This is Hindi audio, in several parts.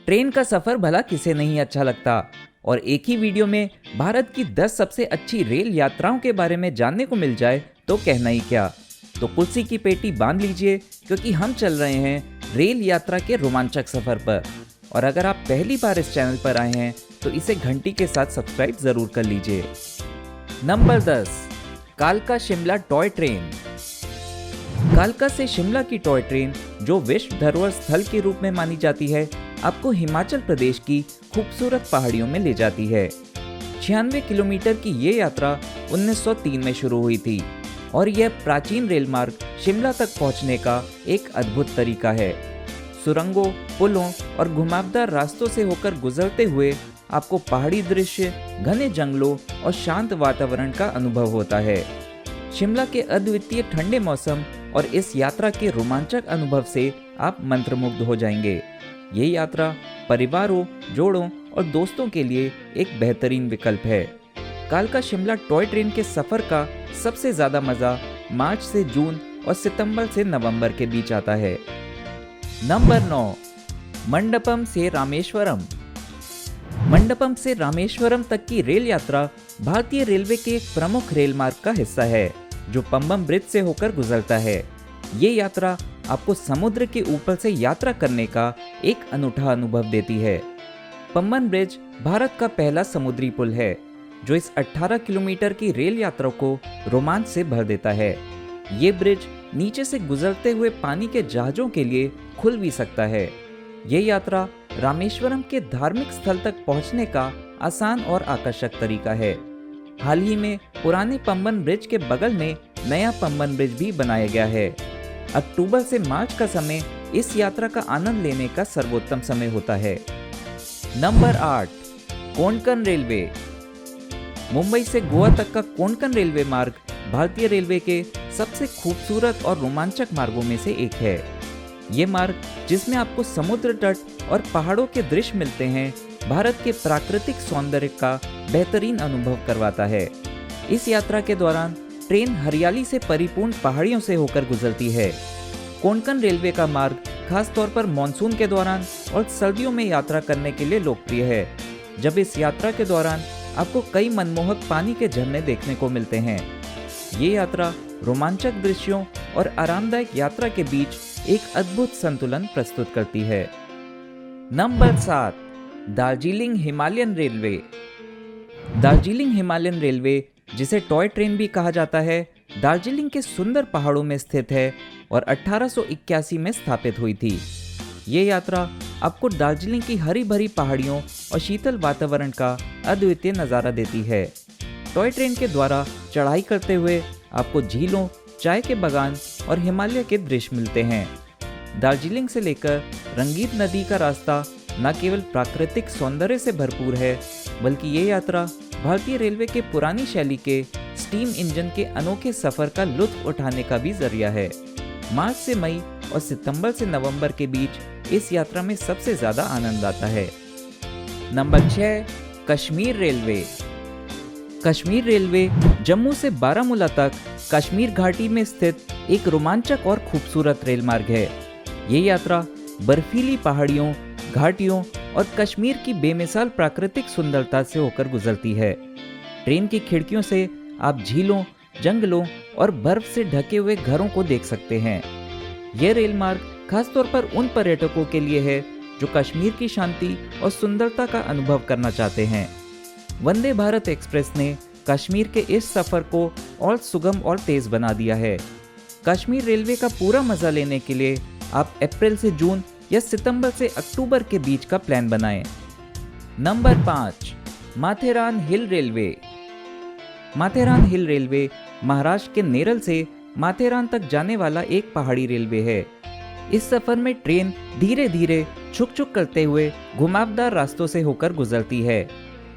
ट्रेन का सफर भला किसे नहीं अच्छा लगता, और एक ही वीडियो में भारत की 10 सबसे अच्छी रेल यात्राओं के बारे में जानने को मिल जाए तो कहना ही क्या। तो कुर्सी की पेटी बांध लीजिए, क्योंकि हम चल रहे हैं रेल यात्रा के रोमांचक सफर पर। और अगर आप पहली बार इस चैनल पर आए हैं तो इसे घंटी के साथ सब्सक्राइब जरूर कर लीजिए। नंबर 10, कालका शिमला टॉय ट्रेन। कालका से शिमला की टॉय ट्रेन, जो विश्व धरोहर स्थल के रूप में मानी जाती है, आपको हिमाचल प्रदेश की खूबसूरत पहाड़ियों में ले जाती है। 96 किलोमीटर की ये यात्रा 1903 में शुरू हुई थी और यह प्राचीन रेल मार्ग शिमला तक पहुंचने का एक अद्भुत तरीका है। सुरंगों, पुलों और घुमावदार रास्तों से होकर गुजरते हुए आपको पहाड़ी दृश्य, घने जंगलों और शांत वातावरण का अनुभव होता है। शिमला के अद्वितीय ठंडे मौसम और इस यात्रा के रोमांचक अनुभव से आप मंत्रमुग्ध हो जाएंगे। ये यात्रा परिवारों, जोड़ों और दोस्तों के लिए एक बेहतरीन विकल्प है। कालका शिमला टॉय ट्रेन के सफर का सबसे ज्यादा मजा मार्च से जून और सितंबर से नवंबर के बीच आता है। नंबर 9, मंडपम से रामेश्वरम। मंडपम से रामेश्वरम तक की रेल यात्रा भारतीय रेलवे के एक प्रमुख रेल मार्ग का हिस्सा है, जो पंबम ब्रिज से होकर गुजरता है। ये यात्रा आपको समुद्र के ऊपर से यात्रा करने का एक अनूठा अनुभव देती है। पंबन ब्रिज भारत का पहला समुद्री पुल है, जो इस 18 किलोमीटर की रेल यात्रा को रोमांच से भर देता है। ये ब्रिज नीचे से गुजरते हुए पानी के जहाजों के लिए खुल भी सकता है। ये यात्रा रामेश्वरम के धार्मिक स्थल तक पहुंचने का आसान और आकर्षक तरीका है। हाल ही में पुराने पंबन ब्रिज के बगल में नया पंबन ब्रिज भी बनाया गया है। अक्टूबर से मार्च का समय इस यात्रा का आनंद लेने का सर्वोत्तम समय होता है। Number 8, Konkan railway. मुंबई से गोवा तक का कोंकण रेलवे मार्ग भारतीय रेलवे के सबसे खूबसूरत और रोमांचक मार्गों में से एक है। ये मार्ग, जिसमें आपको समुद्र तट और पहाड़ों के दृश्य मिलते हैं, भारत के प्राकृतिक सौंदर्य का बेहतरीन अनुभव करवाता है। इस यात्रा के दौरान ट्रेन हरियाली से परिपूर्ण पहाड़ियों से होकर गुजरती है। कोंकण रेलवे का मार्ग खास तौर पर मानसून के दौरान और सर्दियों में यात्रा करने के लिए लोकप्रिय है, जब इस यात्रा के दौरान आपको कई मनमोहक पानी के झरने देखने को मिलते हैं। ये यात्रा रोमांचक दृश्यों और आरामदायक यात्रा के बीच एक अद्भुत संतुलन प्रस्तुत करती है। Number 7, Darjeeling Himalayan railway. Darjeeling Himalayan railway, जिसे टॉय ट्रेन भी कहा जाता है, दार्जिलिंग के सुंदर पहाड़ों में स्थित है और 1881 में स्थापित हुई थी। ये यात्रा आपको दार्जिलिंग की हरी भरी पहाड़ियों और शीतल वातावरण का अद्वितीय नज़ारा देती है। टॉय ट्रेन के द्वारा चढ़ाई करते हुए आपको झीलों, चाय के बागान और हिमालय के दृश्य मिलते हैं। दार्जिलिंग से लेकर रंगीत नदी का रास्ता न केवल प्राकृतिक सौंदर्य से भरपूर है, बल्कि ये यात्रा भारतीय रेलवे के पुरानी शैली के स्टीम इंजन के अनोखे सफर का लुत्फ उठाने का भी जरिया है। मार्च से मई और सितंबर से नवंबर के बीच इस यात्रा में सबसे ज्यादा आनंद आता है। Number 6, Kashmir railway. Kashmir railway Jammu से बारामूला तक कश्मीर घाटी में स्थित एक रोमांचक और खूबसूरत रेल मार्ग है। ये यात्रा बर्फीली पहाड़ियों, घाटियों और कश्मीर की बेमिसाल प्राकृतिक सुंदरता से होकर गुजरती है। ट्रेन की खिड़कियों से आप झीलों, जंगलों और बर्फ से ढके हुए घरों को देख सकते हैं। यह रेल मार्ग खासतौर पर उन पर्यटकों के लिए है जो कश्मीर की शांति और सुंदरता का अनुभव करना चाहते हैं। वंदे भारत एक्सप्रेस ने कश्मीर के इस सफर को और सुगम और तेज बना दिया है। कश्मीर रेलवे का पूरा मजा लेने के लिए आप अप्रैल से जून या सितंबर से अक्टूबर के बीच का प्लान बनाएं। नंबर 5, माथेरान हिल रेलवे। माथेरान हिल रेलवे महाराष्ट्र के नेरल से माथेरान तक जाने वाला एक पहाड़ी रेलवे है। इस सफर में ट्रेन धीरे धीरे छुक करते हुए घुमावदार रास्तों से होकर गुजरती है।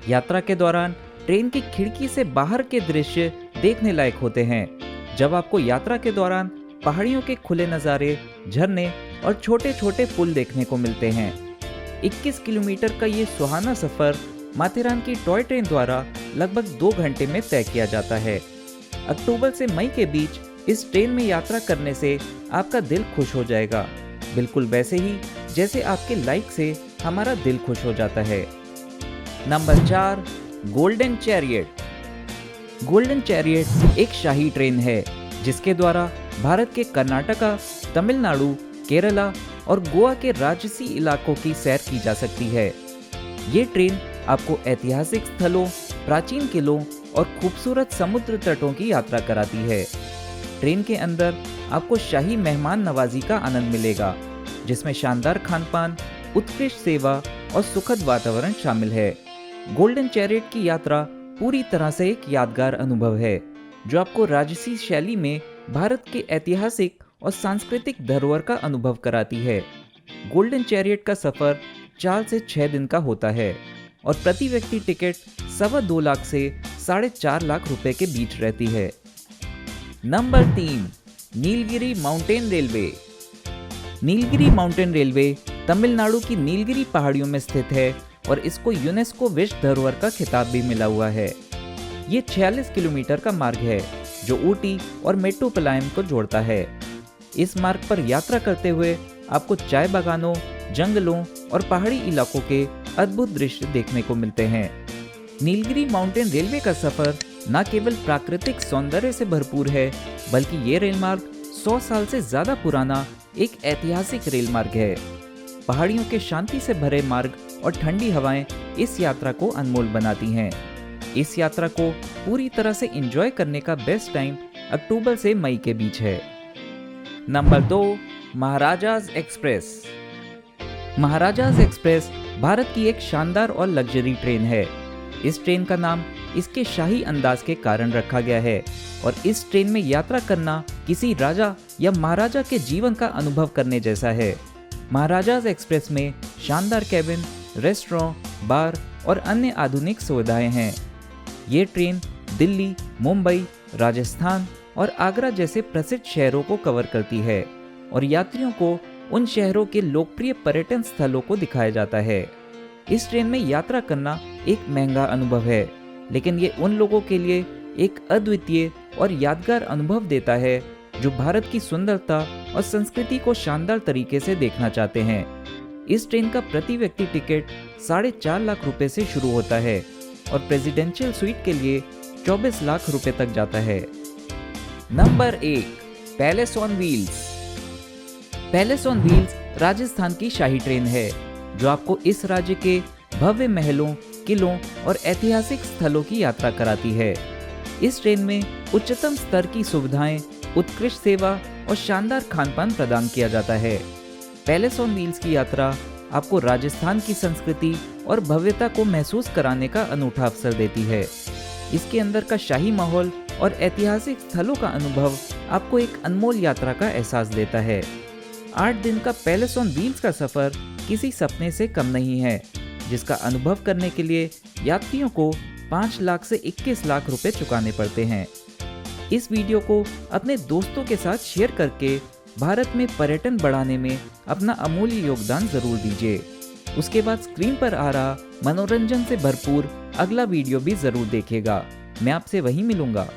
यात्रा के दौरान ट्रेन की खिड़की से बाहर के दृश्य देखने लायक होते हैं, जब आपको यात्रा के दौरान पहाड़ियों के खुले नज़ारे, झरने और छोटे छोटे पुल देखने को मिलते हैं। 21 किलोमीटर का ये सुहाना सफर माथेरान की टॉय ट्रेन द्वारा लगभग 2 घंटे में तय किया जाता है। अक्टूबर से मई के बीच इस ट्रेन में यात्रा करने से आपका दिल खुश हो जाएगा, बिल्कुल वैसे ही जैसे आपके लाइक से हमारा दिल खुश हो जाता है। Number 4, golden chariot. Golden chariot एक शाही ट्रेन है जिसके द्वारा भारत के कर्नाटका, तमिलनाडु, केरला और गोवा के राजसी इलाकों की सैर की जा सकती है। ये ट्रेन आपको ऐतिहासिक स्थलों, प्राचीन किलों और खूबसूरत समुद्र तटों की यात्रा कराती है। ट्रेन के अंदर आपको शाही मेहमान नवाजी का आनंद मिलेगा, जिसमें शानदार खानपान, उत्कृष्ट सेवा और सुखद वातावरण शामिल है। गोल्डन चैरियट की यात्रा पूरी तरह से एक यादगार अनुभव है, जो आपको राजसी शैली में भारत के ऐतिहासिक और सांस्कृतिक धरोहर का अनुभव कराती है। गोल्डन चैरियट का सफर 4 से 6 दिन का होता है और प्रति व्यक्ति टिकट 2.25 लाख से 4.5 लाख रुपए के बीच रहती है। Number 3, Nilgiri mountain railway. Nilgiri mountain railway Tamil Nadu की नीलगिरी पहाड़ियों में स्थित है और इसको यूनेस्को विश्व धरोहर का खिताब भी मिला हुआ है। ये 46 किलोमीटर का मार्ग है जो ऊटी और मेट्टुपलायम को जोड़ता है। इस मार्ग पर यात्रा करते हुए आपको चाय बागानों, जंगलों और पहाड़ी इलाकों के अद्भुत दृश्य देखने को मिलते हैं। नीलगिरी माउंटेन रेलवे का सफर न केवल प्राकृतिक सौंदर्य से भरपूर है, बल्कि ये रेल मार्ग 100 साल से ज्यादा पुराना एक ऐतिहासिक रेल मार्ग है। पहाड़ियों के शांति से भरे मार्ग और ठंडी हवाएं इस यात्रा को अनमोल बनाती हैं। इस यात्रा को पूरी तरह से एंजॉय करने का बेस्ट टाइम अक्टूबर से मई के बीच है। Number 2, Maharajas express. Maharajas express भारत की एक शानदार और लग्जरी ट्रेन है। इस ट्रेन का नाम इसके शाही अंदाज के कारण रखा गया है और इस ट्रेन में यात्रा करना किसी राजा या महाराजा के जीवन का अनुभव करने जैसा है। महाराजाज एक्सप्रेस में शानदार कैबिन, रेस्टोरेंट, बार और अन्य आधुनिक सुविधाएं हैं। ये ट्रेन दिल्ली, मुंबई, राजस्थान और आगरा जैसे प्रसिद्ध शहरों को कवर करती है और यात्रियों को उन शहरों के लोकप्रिय पर्यटन स्थलों को दिखाया जाता है। इस ट्रेन में यात्रा करना एक महंगा अनुभव है, लेकिन ये उन लोगों के लिए एक अद्वितीय और यादगार अनुभव देता है जो भारत की सुंदरता और संस्कृति को शानदार तरीके से देखना चाहते हैं। इस ट्रेन का प्रति व्यक्ति टिकट 4.5 लाख रुपए से शुरू होता है और प्रेसिडेंशियल स्वीट के लिए 24 लाख रुपए तक जाता है। Number 1, palace on wheels. Palace on wheels Rajasthan की शाही ट्रेन है जो आपको इस राज्य के भव्य महलों, किलों और ऐतिहासिक स्थलों की यात्रा कराती है। इस ट्रेन में उच्चतम स्तर की सुविधाएं, उत्कृष्ट सेवा और शानदार खानपान प्रदान किया जाता है। पैलेस ऑन व्हील्स की यात्रा आपको राजस्थान की संस्कृति और भव्यता को महसूस कराने का अनूठा अवसर देती है। इसके अंदर का शाही माहौल और ऐतिहासिक स्थलों का अनुभव आपको एक अनमोल यात्रा का एहसास देता है। 8 दिन का पैलेस ऑन व्हील्स का सफर किसी सपने से कम नहीं है, जिसका अनुभव करने के लिए यात्रियों को 5 लाख से 21 लाख रुपए चुकाने पड़ते हैं। इस वीडियो को अपने दोस्तों के साथ शेयर करके भारत में पर्यटन बढ़ाने में अपना अमूल्य योगदान जरूर दीजिए। उसके बाद स्क्रीन पर आ रहा मनोरंजन से भरपूर अगला वीडियो भी जरूर देखिएगा। मैं आपसे वहीं मिलूंगा।